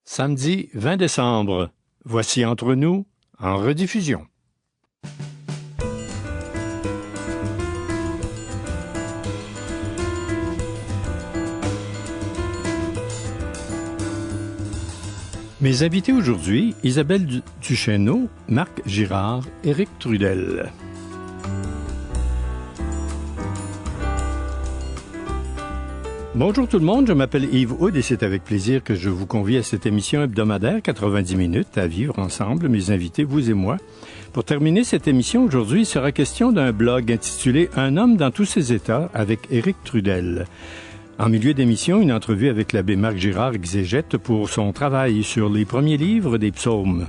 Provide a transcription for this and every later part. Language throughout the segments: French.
Samedi 20 décembre. Voici Entre nous en rediffusion. Mes invités aujourd'hui, Isabelle Duchesneau, Marc Girard, Éric Trudel. Bonjour tout le monde, je m'appelle Yves Houd et c'est avec plaisir que je vous convie à cette émission hebdomadaire 90 minutes à vivre ensemble, mes invités, vous et moi. Pour terminer cette émission aujourd'hui, il sera question d'un blog intitulé « Un homme dans tous ses états » avec Éric Trudel. En milieu d'émission, une entrevue avec l'abbé Marc Girard, exégète, pour son travail sur les premiers livres des psaumes.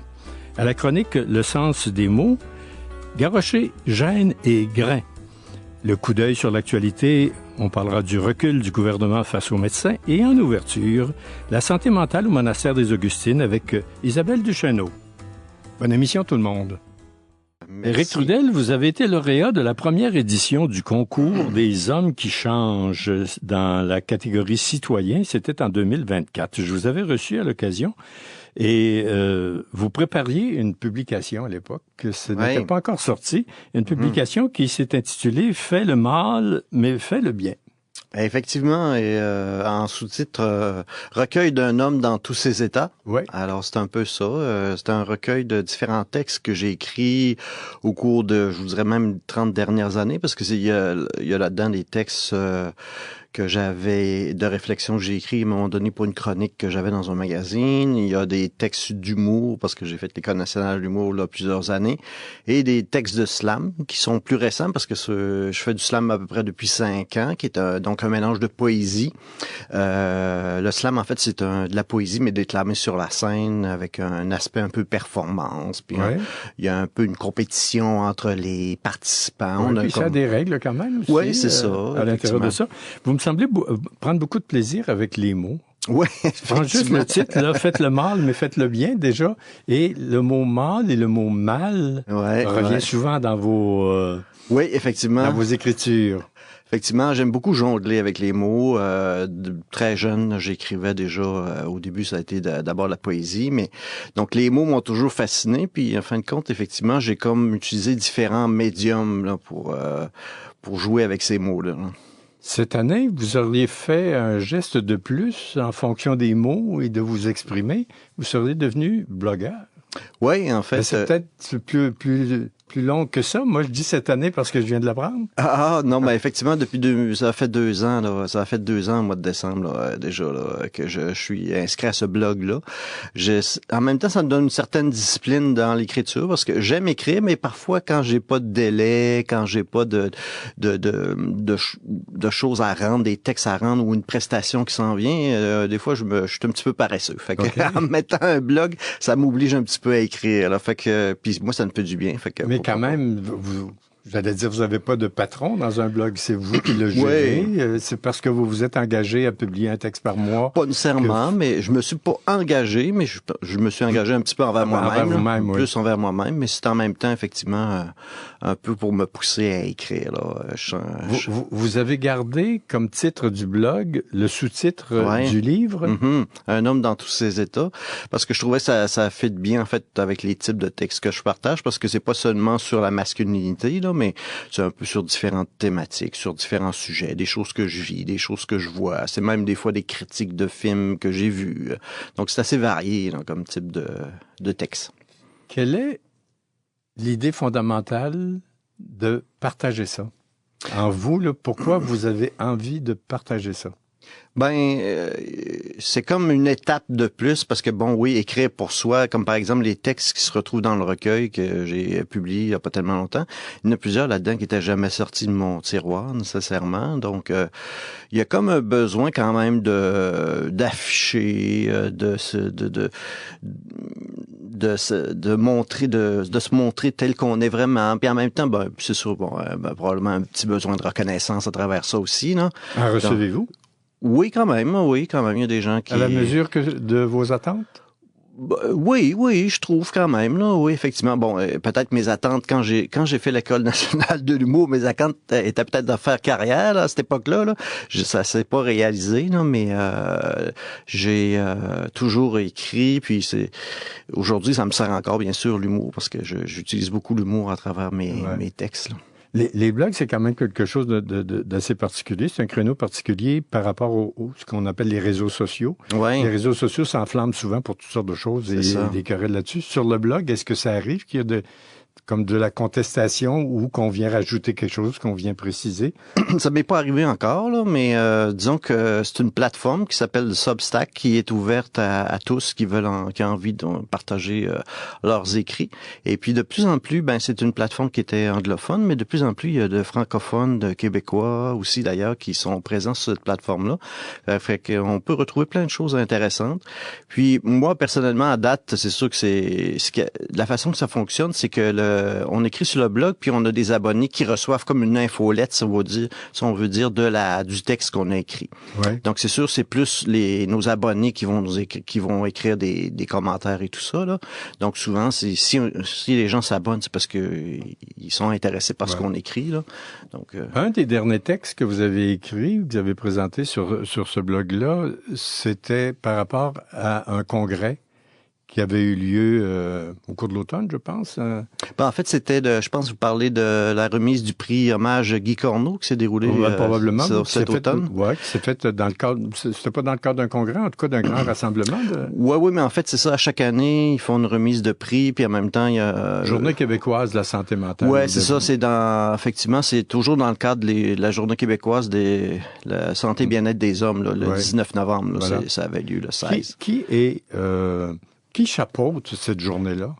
À la chronique « Le sens des mots », garrocher, gêne et grain. Le coup d'œil sur l'actualité, on parlera du recul du gouvernement face aux médecins et en ouverture, la santé mentale au monastère des Augustines avec Isabelle Duchesneau. Bonne émission tout le monde. Éric Trudel, vous avez été lauréat de la première édition du concours des hommes qui changent dans la catégorie citoyen. C'était en 2024. Je vous avais reçu à l'occasion et vous prépariez une publication à l'époque, que ce n'était pas encore sorti, une publication qui s'est intitulée « Fais le mal, mais fais le bien ». Effectivement, et en sous-titre Recueil d'un homme dans tous ses états. Ouais. Alors c'est un peu ça. C'est un recueil de différents textes que j'ai écrits au cours de, je vous dirais même 30 dernières années, parce que il y a là-dedans des textes que j'avais de réflexion que j'ai écrit à un moment donné pour une chronique que j'avais dans un magazine. Il y a des textes d'humour, parce que j'ai fait l'École nationale de l'humour là plusieurs années, et des textes de slam qui sont plus récents, parce que je fais du slam à peu près depuis 5 ans, qui est donc un mélange de poésie. Le slam, en fait, c'est de la poésie, mais déclamée sur la scène, avec un aspect un peu performance. Puis il y a un peu une compétition entre les participants. Puis ça a des règles quand même aussi. Oui, c'est ça. À l'intérieur de ça. Vous me semblez prendre beaucoup de plaisir avec les mots. Oui, prends juste le titre, là, faites le mal, mais faites le bien déjà. Et le mot mal et le mot mal revient souvent dans vos oui, effectivement. Dans vos écritures. Effectivement, j'aime beaucoup jongler avec les mots. Très jeune, j'écrivais déjà. Au début, ça a été d'abord la poésie, mais donc les mots m'ont toujours fasciné. Puis en fin de compte, effectivement, j'ai comme utilisé différents médiums là, pour jouer avec ces mots-là. Cette année, vous auriez fait un geste de plus en fonction des mots et de vous exprimer. Vous seriez devenu blogueur. Oui, en fait. Mais c'est peut-être plus long que ça. Moi, je dis cette année parce que je viens de l'apprendre. Non, mais effectivement, ça a fait 2 ans, là. Ça a fait 2 ans au mois de décembre, là, déjà, là, que je suis inscrit à ce blog-là. En même temps, ça me donne une certaine discipline dans l'écriture parce que j'aime écrire, mais parfois, quand j'ai pas de délai, quand j'ai pas de choses à rendre, des textes à rendre ou une prestation qui s'en vient, des fois, je suis un petit peu paresseux. Fait que, en mettant un blog, ça m'oblige un petit peu à écrire, là. Fait que, puis moi, ça me fait du bien. Fait que, mais quand même, j'allais dire, vous n'avez pas de patron dans un blog, c'est vous qui le gérez. Oui. C'est parce que vous vous êtes engagé à publier un texte par mois. Pas nécessairement, mais je me suis pas engagé, mais je me suis engagé un petit peu envers moi-même. Plus envers moi-même, mais c'est en même temps, effectivement, un peu pour me pousser à écrire. Là. Vous avez gardé comme titre du blog le sous-titre du livre? Un homme dans tous ses états. Parce que je trouvais que ça fit bien, en fait, avec les types de textes que je partage, parce que c'est pas seulement sur la masculinité, là, mais c'est un peu sur différentes thématiques, sur différents sujets, des choses que je vis, des choses que je vois. C'est même des fois des critiques de films que j'ai vus. Donc, c'est assez varié là, comme type de texte. Quelle est l'idée fondamentale de partager ça? En vous, là, pourquoi vous avez envie de partager ça? C'est comme une étape de plus parce que écrire pour soi, comme par exemple les textes qui se retrouvent dans le recueil que j'ai publié il y a pas tellement longtemps, il y en a plusieurs là-dedans qui étaient jamais sortis de mon tiroir nécessairement. Donc il y a comme un besoin quand même d'afficher, de se montrer tel qu'on est vraiment. Puis en même temps, c'est sûr, probablement un petit besoin de reconnaissance à travers ça aussi, là. En recevez-vous? Oui, quand même. Il y a des gens qui... À la mesure de vos attentes? Oui, je trouve quand même, là. Oui, effectivement. Bon, peut-être mes attentes, quand j'ai fait l'École nationale de l'humour, mes attentes étaient peut-être de faire carrière, là, à cette époque-là, là. Ça s'est pas réalisé, là, mais j'ai toujours écrit, puis aujourd'hui, ça me sert encore, bien sûr, l'humour, parce que j'utilise beaucoup l'humour à travers mes textes, là. Les blogs, c'est quand même quelque chose d'assez particulier. C'est un créneau particulier par rapport ce qu'on appelle les réseaux sociaux. Ouais. Les réseaux sociaux s'enflamment souvent pour toutes sortes de choses et des querelles là-dessus. Sur le blog, est-ce que ça arrive qu'il y a comme de la contestation ou qu'on vient rajouter quelque chose, qu'on vient préciser? Ça m'est pas arrivé encore, là, mais disons que c'est une plateforme qui s'appelle Substack, qui est ouverte à tous qui ont envie de partager leurs écrits. Et puis de plus en plus, c'est une plateforme qui était anglophone, mais de plus en plus, il y a de francophones, de Québécois aussi d'ailleurs, qui sont présents sur cette plateforme-là. Fait qu'on peut retrouver plein de choses intéressantes. Puis moi, personnellement, à date, c'est sûr que la façon que ça fonctionne, c'est que on écrit sur le blog, puis on a des abonnés qui reçoivent comme une infolette, si on veut dire, du texte qu'on a écrit. Ouais. Donc, c'est sûr, c'est plus nos abonnés qui vont écrire des commentaires et tout ça, là. Donc, souvent, si les gens s'abonnent, c'est parce que ils sont intéressés par ce qu'on écrit, là. Donc, un des derniers textes que vous avez écrit, que vous avez présenté sur ce blog-là, c'était par rapport à un congrès qui avait eu lieu au cours de l'automne, je pense. En fait, je pense, vous parlez de la remise du prix hommage Guy Corneau qui s'est déroulé probablement cet automne. Oui, qui s'est fait dans le cadre, c'était pas dans le cadre d'un congrès, en tout cas d'un grand rassemblement. Oui, mais en fait, c'est ça. À chaque année, ils font une remise de prix, puis en même temps, il y a... Journée québécoise de la santé mentale. Oui, c'est ça. Effectivement, c'est toujours dans le cadre de la Journée québécoise de la santé et bien-être des hommes, là, le 19 novembre. Là, voilà. Ça avait lieu le 16. Qui chapeaute cette journée-là?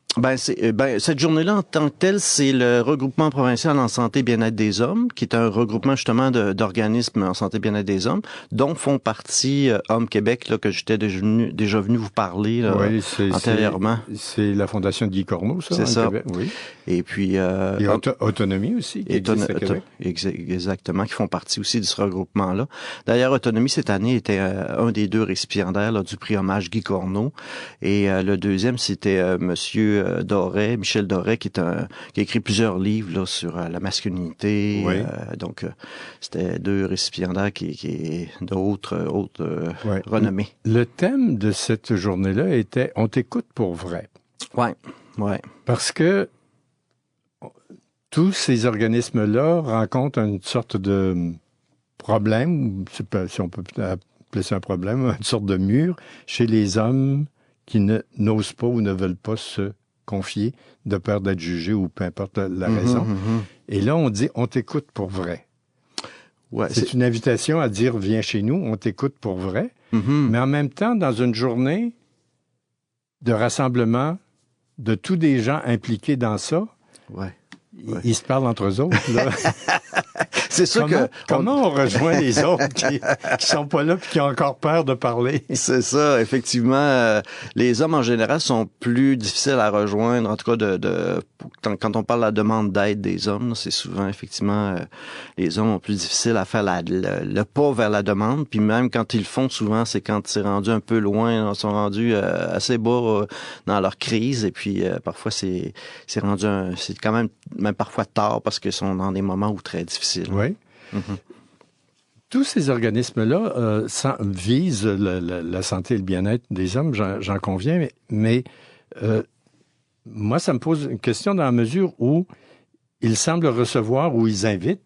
Cette journée-là, en tant que telle, c'est le regroupement provincial en santé et bien-être des hommes, qui est un regroupement justement d'organismes en santé et bien-être des hommes, dont font partie Hommes Québec, là, que j'étais déjà venu vous parler là, antérieurement. C'est la fondation de Guy Corneau, ça? C'est ça. Québec, oui. Et puis... Autonomie aussi, qui existe à Québec. Exactement, qui font partie aussi de ce regroupement-là. D'ailleurs, Autonomie, cette année, était un des 2 récipiendaires là, du prix hommage Guy Corneau. Et le deuxième, c'était Monsieur Michel Doré, qui a écrit plusieurs livres là, sur la masculinité. Oui. Donc, c'était 2 récipiendaires qui d'autres renommées. Le thème de cette journée-là était « On t'écoute pour vrai ». Ouais. Parce que tous ces organismes-là rencontrent une sorte de problème, si on peut appeler ça un problème, une sorte de mur chez les hommes qui n'osent pas ou ne veulent pas se confier de peur d'être jugés ou peu importe la raison. Et là, on dit, on t'écoute pour vrai. Ouais, c'est une invitation à dire, viens chez nous, on t'écoute pour vrai. Mais en même temps, dans une journée de rassemblement de tous des gens impliqués dans ça, ils se parlent entre eux autres, là. C'est sûr comment on rejoint les autres qui sont pas là et qui ont encore peur de parler? C'est ça, effectivement. Les hommes, en général, sont plus difficiles à rejoindre. En tout cas, quand on parle de la demande d'aide des hommes, c'est souvent, effectivement, les hommes ont plus difficile à faire le pas vers la demande. Puis même quand ils le font, souvent, c'est quand c'est rendu un peu loin, ils sont rendus assez bas dans leur crise. Et puis, parfois, c'est rendu c'est quand même parfois tard parce qu'ils sont dans des moments où très difficiles. Oui. Tous ces organismes-là visent la santé et le bien-être des hommes, j'en conviens, mais moi, ça me pose une question dans la mesure où ils semblent recevoir ou ils invitent,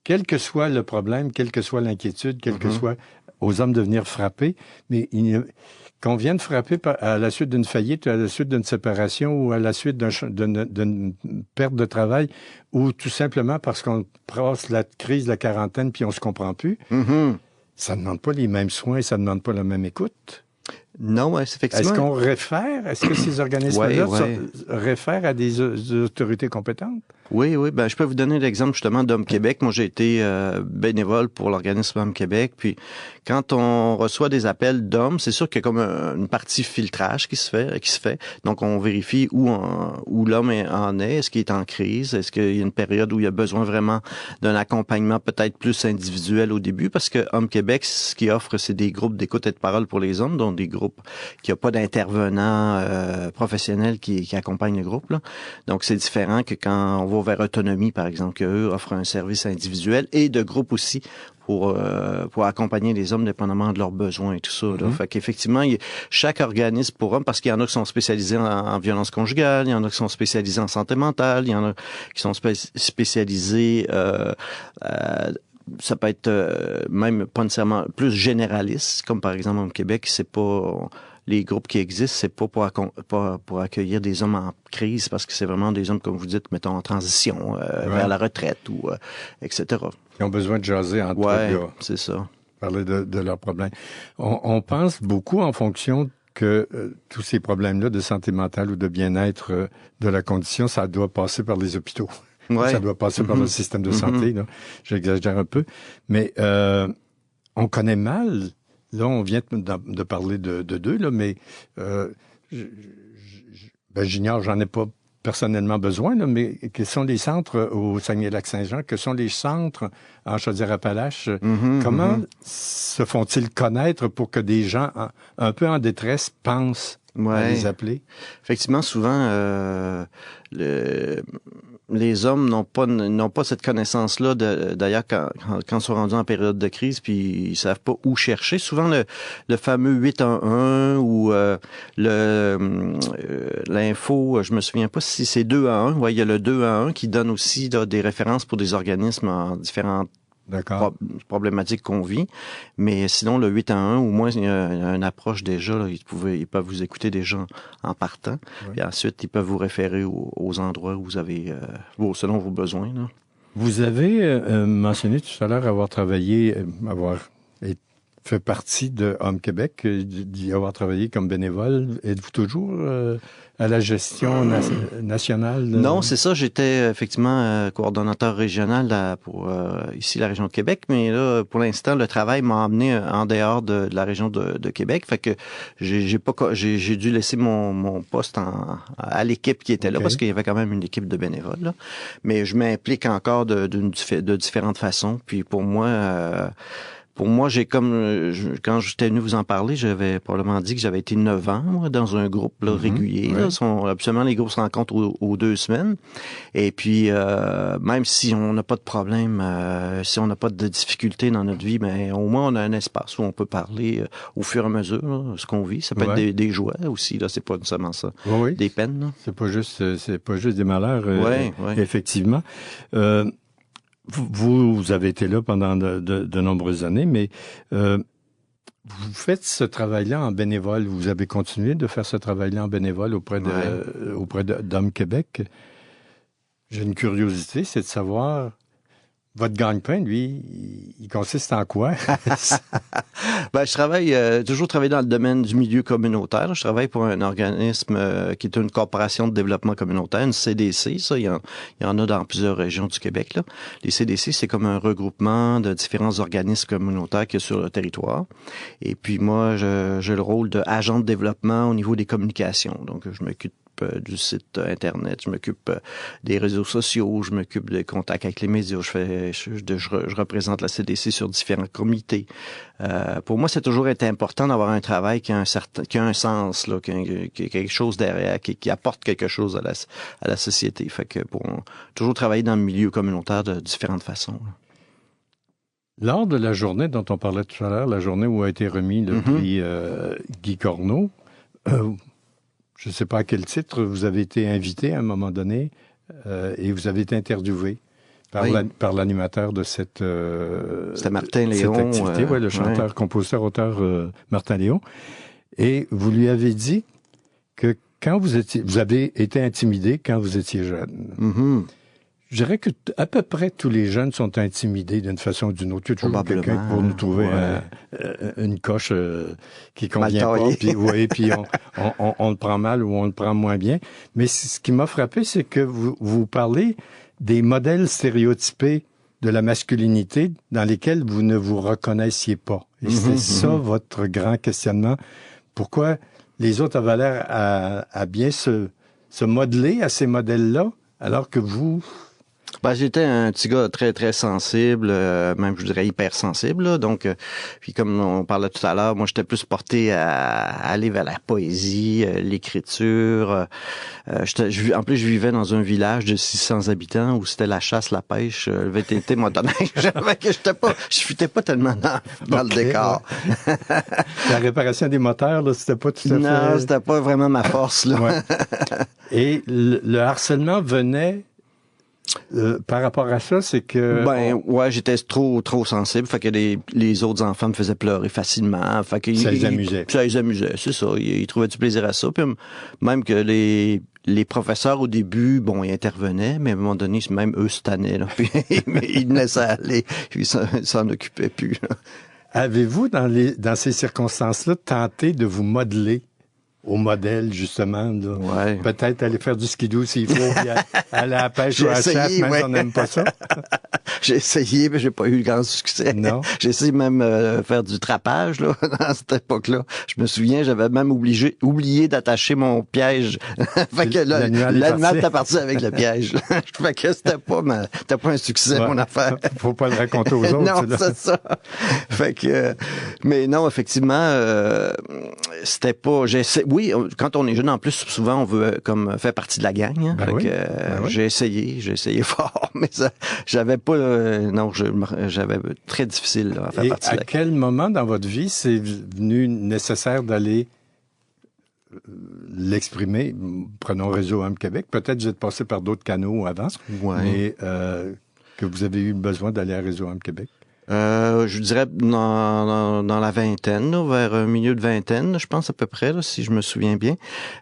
quel que soit le problème, quelle que soit l'inquiétude, quel que soit aux hommes de venir frapper, mais qu'on vienne frapper à la suite d'une faillite, à la suite d'une séparation ou à la suite d'une perte de travail ou tout simplement parce qu'on passe la crise de la quarantaine puis on se comprend plus, ça ne demande pas les mêmes soins, ça ne demande pas la même écoute. Non, effectivement. Est-ce que ces organismes-là réfèrent à des autorités compétentes? Oui, oui. Ben, je peux vous donner l'exemple justement d'Homme Québec. Moi, j'ai été bénévole pour l'organisme Homme Québec. Puis, quand on reçoit des appels d'hommes, c'est sûr qu'il y a comme une partie filtrage qui se fait. Donc, on vérifie où l'homme en est. Est-ce qu'il est en crise? Est-ce qu'il y a une période où il a besoin vraiment d'un accompagnement peut-être plus individuel au début? Parce que Homme Québec, ce qu'il offre, c'est des groupes d'écoute et de parole pour les hommes, donc des groupes qui n'ont pas d'intervenants professionnels qui accompagnent le groupe, là. Donc, c'est différent que quand on va vers Autonomie, par exemple, qu'eux offrent un service individuel et de groupe aussi pour accompagner les hommes dépendamment de leurs besoins et tout ça. Là. Fait qu'effectivement, chaque organisme pour hommes, parce qu'il y en a qui sont spécialisés en violence conjugale, il y en a qui sont spécialisés en santé mentale, il y en a qui sont spécialisés ça peut être même pas nécessairement plus généraliste, comme par exemple au Québec, c'est pas les groupes qui existent, c'est pas pour accueillir des hommes en crise, parce que c'est vraiment des hommes, comme vous dites, mettons en transition vers la retraite ou etc. Ils ont besoin de jaser entre eux. C'est ça. Parler de leurs problèmes. On pense beaucoup en fonction que tous ces problèmes-là de santé mentale ou de bien-être de la condition, ça doit passer par les hôpitaux. Ouais. Ça doit passer par le système de santé. Là. J'exagère un peu. Mais on connaît mal, là, on vient de parler de deux, là, mais j'ignore, j'en ai pas personnellement besoin, là, mais quels sont les centres au Saguenay-Lac-Saint-Jean? Que sont les centres en Chaudière-Appalaches? Comment se font-ils connaître pour que des gens un peu en détresse pensent à les appeler? Effectivement, souvent, les hommes n'ont pas cette connaissance-là. D'ailleurs, quand ils sont rendus en période de crise, puis ils savent pas où chercher. Souvent, le fameux 811 ou l'info, je me souviens pas si c'est 211. Ouais, il y a le 211 qui donne aussi là, des références pour des organismes en différentes problématiques qu'on vit. Mais sinon, le 811, au moins, il y a une approche déjà. Là, ils peuvent vous écouter déjà en partant. Oui. Et ensuite, ils peuvent vous référer aux endroits où vous avez, selon vos besoins. Là. Vous avez mentionné tout à l'heure avoir fait partie de Homme Québec, d'y avoir travaillé comme bénévole. Êtes-vous toujours à la gestion nationale? Non, c'est ça. J'étais effectivement coordonnateur régional pour ici la région de Québec, mais là, pour l'instant, le travail m'a emmené en dehors de la région de Québec. Fait que j'ai dû laisser mon poste à l'équipe qui était là, parce qu'il y avait quand même une équipe de bénévoles. Là. Mais je m'implique encore de différentes façons. Puis pour moi, quand j'étais venu vous en parler, j'avais probablement dit que j'avais été 9 ans moi, dans un groupe là, régulier. Ouais. Là, absolument, les groupes se rencontrent aux 2 semaines. Et puis, même si on n'a pas de problème, si on n'a pas de difficultés dans notre vie, mais au moins on a un espace où on peut parler au fur et à mesure là, ce qu'on vit. Ça peut être des joies aussi. Là, c'est pas nécessairement ça. Oui. Des peines. Là. C'est pas juste des malheurs. Effectivement. Vous avez été là pendant de nombreuses années, mais vous faites ce travail-là en bénévole. Vous avez continué de faire ce travail-là en bénévole auprès d'Homme Québec. J'ai une curiosité, c'est de savoir, votre gagne-pain, lui, il consiste en quoi? Je toujours travaillé dans le domaine du milieu communautaire. Je travaille pour un organisme qui est une corporation de développement communautaire, une CDC. Ça, il y en a dans plusieurs régions du Québec. Là. Les CDC, c'est comme un regroupement de différents organismes communautaires qu'il y a sur le territoire. Et puis moi, j'ai le rôle d'agent de développement au niveau des communications. Donc, je m'occupe du site Internet, je m'occupe des réseaux sociaux, je m'occupe des contacts avec les médias, je représente la CDC sur différents comités. Pour moi, c'est toujours été important d'avoir un travail qui a un sens, là, qui a quelque chose derrière, qui apporte quelque chose à la société. Fait que pour toujours travailler dans le milieu communautaire de différentes façons. Là. Lors de la journée dont on parlait tout à l'heure, la journée où a été remis le prix Guy Corneau, je ne sais pas à quel titre, vous avez été invité à un moment donné et vous avez été interviewé par l'animateur de cette Martin Léon, activité, le chanteur, compositeur, auteur Martin Léon. Et vous lui avez dit que quand vous avez été intimidé quand vous étiez jeune. Je dirais que à peu près tous les jeunes sont intimidés d'une façon ou d'une autre. Il y a toujours quelqu'un pour nous trouver une coche qui convient pas. Puis on le prend mal ou on le prend moins bien. Mais ce qui m'a frappé, c'est que vous parlez des modèles stéréotypés de la masculinité dans lesquels vous ne vous reconnaissiez pas. Et c'était ça votre grand questionnement. Pourquoi les autres avaient l'air à bien se modeler à ces modèles-là, alors que vous... Ben, j'étais un petit gars très, très sensible, même, je dirais, hypersensible, là. Donc, puis comme on parlait tout à l'heure, moi, j'étais plus porté à aller vers la poésie, l'écriture. En plus, je vivais dans un village de 600 habitants où c'était la chasse, la pêche, le VTT, motoneige. Je fitais pas tellement dans le décor. Ouais. La réparation des moteurs, là, c'était pas tout à fait... Non, c'était pas vraiment ma force, là. Ouais. Et le harcèlement venait... par rapport à ça, c'est que... Ouais, j'étais trop sensible. Fait que les autres enfants me faisaient pleurer facilement. Fait que ça les amusait. Ça les amusait, c'est ça. Ils trouvaient du plaisir à ça. Puis même que les professeurs, au début, ils intervenaient, mais à un moment donné, même eux se tannaient, là. Puis ils me laissaient aller. Puis ils s'en occupaient plus, là. Avez-vous, dans ces circonstances-là, tenté de vous modeler au modèle, justement, là? Ouais. Peut-être aller faire du skidoo s'il faut, puis aller à la pêche ou à la chasse, même si on n'aime pas ça. J'ai essayé, mais j'ai pas eu grand succès. Non. J'ai essayé même faire du trapage, là, dans cette époque-là. Je me souviens, j'avais même oublié d'attacher mon piège. Fait que l'animal était parti avec le piège. Fait que c'était pas un succès, mon affaire. Faut pas le raconter aux autres. Non, c'est ça. Fait que, mais non, effectivement, c'était pas, oui, quand on est jeune, en plus, souvent, on veut comme faire partie de la gang. Hein. Ben fait oui. que, Oui. j'ai essayé fort, mais j'avais pas, j'avais très difficile là, à faire partie de la gang. À quel moment dans votre vie c'est venu nécessaire d'aller l'exprimer? Prenons Réseau Homme Québec. Peut-être vous êtes passé par d'autres canaux avant, mais que vous avez eu besoin d'aller à Réseau Homme Québec. Je dirais dans la vingtaine, là, vers un milieu de vingtaine, je pense à peu près, là, si je me souviens bien.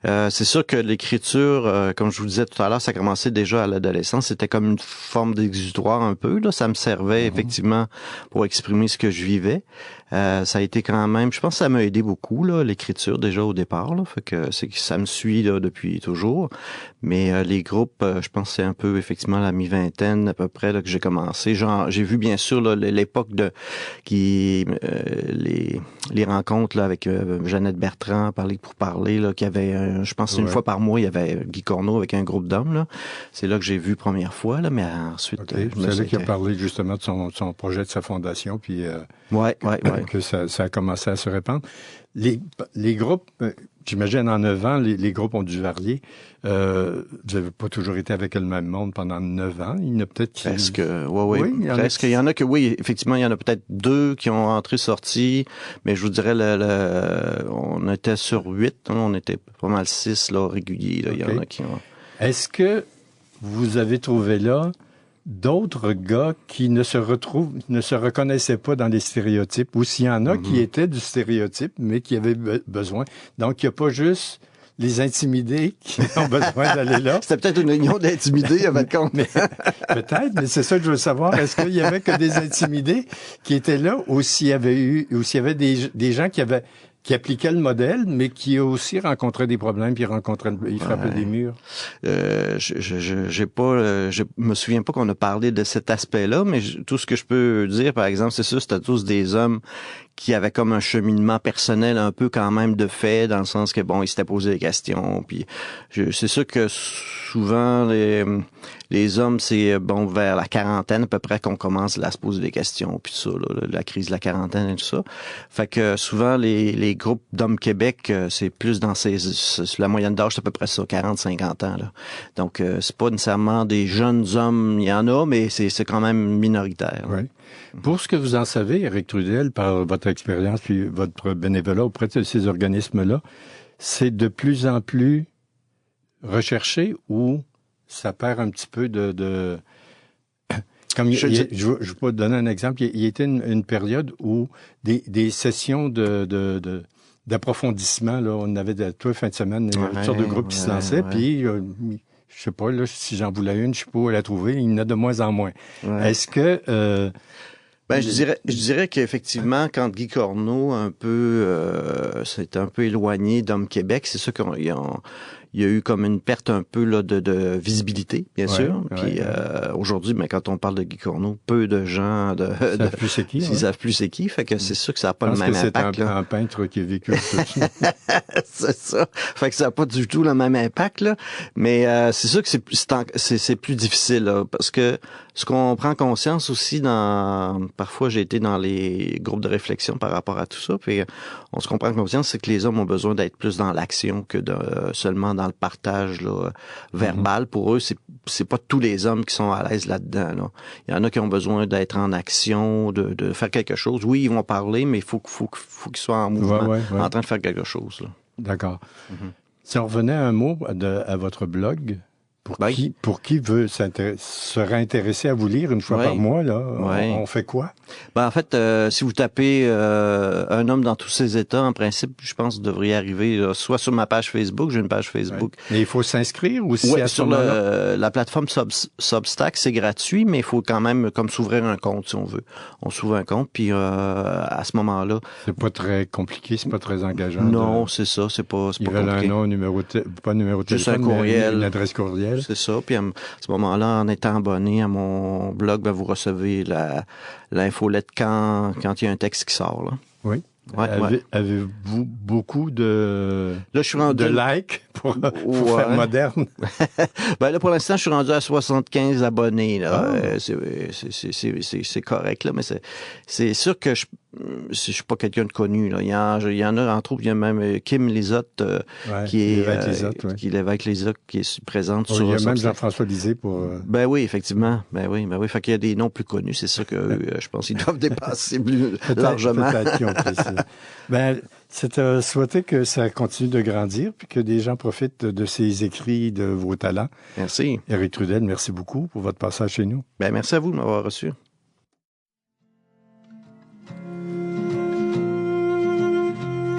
C'est sûr que l'écriture, comme je vous disais tout à l'heure, ça commençait déjà à l'adolescence. C'était comme une forme d'exutoire un peu. Là, ça me servait effectivement pour exprimer ce que je vivais. Ça a été quand même, je pense que ça m'a aidé beaucoup, là, l'écriture déjà au départ. Là, fait que ça me suit là, depuis toujours. Mais les groupes, je pense que c'est un peu effectivement la mi-vingtaine à peu près là, que j'ai commencé. J'ai vu bien sûr là, l'époque les rencontres là, avec Jeannette Bertrand, Parler pour parler, là, qu'il y avait, je pense une fois par mois, il y avait Guy Corneau avec un groupe d'hommes. Là. C'est là que j'ai vu première fois, là, mais ensuite... C'est là qu'il a parlé justement de son projet, de sa fondation, puis que ça a commencé à se répandre. Les groupes, j'imagine en 9 ans, les groupes ont dû varier. Vous n'avez pas toujours été avec le même monde pendant 9 ans. Il y en a peut-être qui... Presque, oui. Presque. Il y en a que, oui, effectivement, il y en a peut-être 2 qui ont entré-sorti, mais je vous dirais, on était sur 8, hein, on était pas mal 6 là, réguliers. Là. Okay. Il y en a qui ont... Est-ce que vous avez trouvé là d'autres gars qui ne se reconnaissaient pas dans les stéréotypes, ou s'il y en a qui étaient du stéréotype, mais qui avaient besoin. Donc, il n'y a pas juste les intimidés qui ont besoin d'aller là. C'était peut-être une réunion d'intimidés, à votre compte. Peut-être, mais c'est ça que je veux savoir. Est-ce qu'il y avait que des intimidés qui étaient là, ou s'il y avait des gens qui appliquaient le modèle, mais qui aussi rencontraient des problèmes, puis ils frappaient des murs? Je me souviens pas qu'on a parlé de cet aspect-là, mais tout ce que je peux dire, par exemple, c'est ça, c'était tous des hommes qui avaient comme un cheminement personnel un peu quand même de fait, dans le sens que, ils s'étaient posé des questions, puis c'est sûr que souvent, les hommes, c'est vers la quarantaine à peu près qu'on commence là, à se poser des questions, puis tout ça, là, la crise de la quarantaine et tout ça. Fait que souvent, les groupes d'hommes Québec, c'est plus dans la moyenne d'âge, c'est à peu près ça, 40-50 ans. Là. Donc, c'est pas nécessairement des jeunes hommes, il y en a, mais c'est quand même minoritaire. Oui. Pour ce que vous en savez, Éric Trudel, par votre expérience puis votre bénévolat auprès de ces organismes-là, c'est de plus en plus recherché ou ça perd un petit peu de... Comme je vais vous donner un exemple. Il y a été une période où des sessions d'approfondissement, là, on avait toute fin de semaine une sorte de groupe qui se lançait, puis je sais pas, là, si j'en voulais une, je sais pas où la trouver, il y en a de moins en moins. Ouais. Est-ce que... je dirais qu'effectivement, quand Guy Corneau s'est un peu éloigné d'Homme Québec, c'est sûr qu'ils il y a eu comme une perte un peu là, de visibilité, bien sûr. Puis aujourd'hui, mais quand on parle de Guy Corneau, peu de gens Ils savent plus c'est qui. Ils savent plus c'est qui. Fait que c'est sûr que ça n'a pas le même impact. impact. C'est un peintre qui a vécu tout ça. C'est ça. Fait que ça n'a pas du tout le même impact, là. Mais c'est sûr que c'est plus difficile, là, parce que ce qu'on prend conscience aussi parfois j'ai été dans les groupes de réflexion par rapport à tout ça, puis on se comprend conscience, c'est que les hommes ont besoin d'être plus dans l'action que seulement dans le partage là, verbal. Pour eux, c'est pas tous les hommes qui sont à l'aise là-dedans. Là. Il y en a qui ont besoin d'être en action, de faire quelque chose. Oui, ils vont parler, mais il faut qu'ils soient en mouvement, en train de faire quelque chose. Là. D'accord. Si on revenait à un mot à votre blog, pour qui serait intéressé à vous lire une fois par mois, là, on fait quoi? En fait, si vous tapez un homme dans tous ses états, en principe, je pense que vous devriez arriver soit sur ma page Facebook, j'ai une page Facebook. Mais il faut s'inscrire aussi sur la plateforme Substack, c'est gratuit, mais il faut quand même comme s'ouvrir un compte si on veut. On s'ouvre un compte, puis à ce moment-là... C'est pas très compliqué, c'est pas très engageant. Non, c'est ça, c'est pas compliqué. Ils veulent un nom, pas un numéro de téléphone, un courriel, mais une adresse courriel. C'est ça. Puis à ce moment-là, en étant abonné à mon blog, vous recevez l'infolette quand il y a un texte qui sort. Là. Oui. Avez-vous beaucoup de likes pour faire moderne? Là, pour l'instant, je suis rendu à 75 abonnés. Là. C'est correct, là, mais c'est sûr que je suis pas quelqu'un de connu. Là. Il y en a, entre autres, il y a même Kim Lizotte qui est l'évêque Lizotte qui est présente sur... Il y a même Jean-François Lisée pour... Ben oui, effectivement. Ben oui. Fait qu'il y a des noms plus connus. C'est sûr que je pense qu'ils doivent dépasser plus largement. Peut-être qu'ils ont pris ça. C'est à souhaiter que ça continue de grandir puis que des gens profitent de ces écrits, de vos talents. Merci. Éric Trudel, merci beaucoup pour votre passage chez nous. Merci à vous de m'avoir reçu.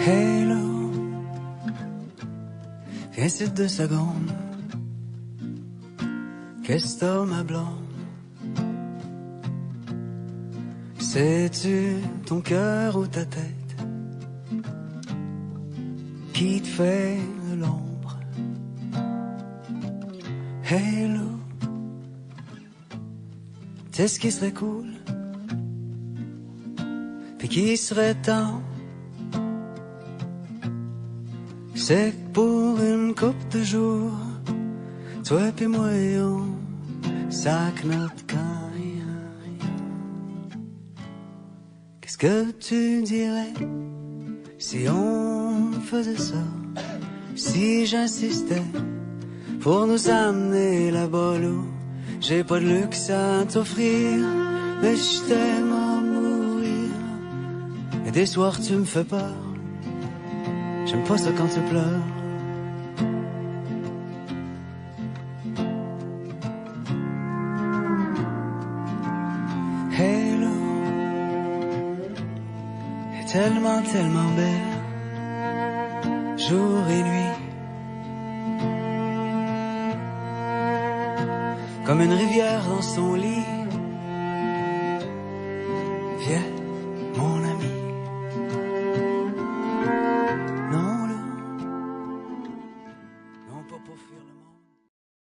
Hello, viens ici 2 secondes. Qu'est-ce que t'as, ma blonde? Sais-tu ton cœur ou ta tête qui te fait de l'ombre? Hello, tu sais ce qui serait cool, puis qui serait temps, c'est que pour une couple de jours, toi et moi on sac notre camp. Qu'est-ce que tu dirais si on faisait ça, si j'insistais pour nous amener là-bas là? J'ai pas de luxe à t'offrir, mais je t'aime à mourir. Et des soirs tu me fais peur, j'aime pas ça quand tu pleures. Hello, est tellement, tellement belle, jour et nuit. Comme une rivière dans son lit. Viens, mon ami. Non, là. Non, pas pour fuir le monde.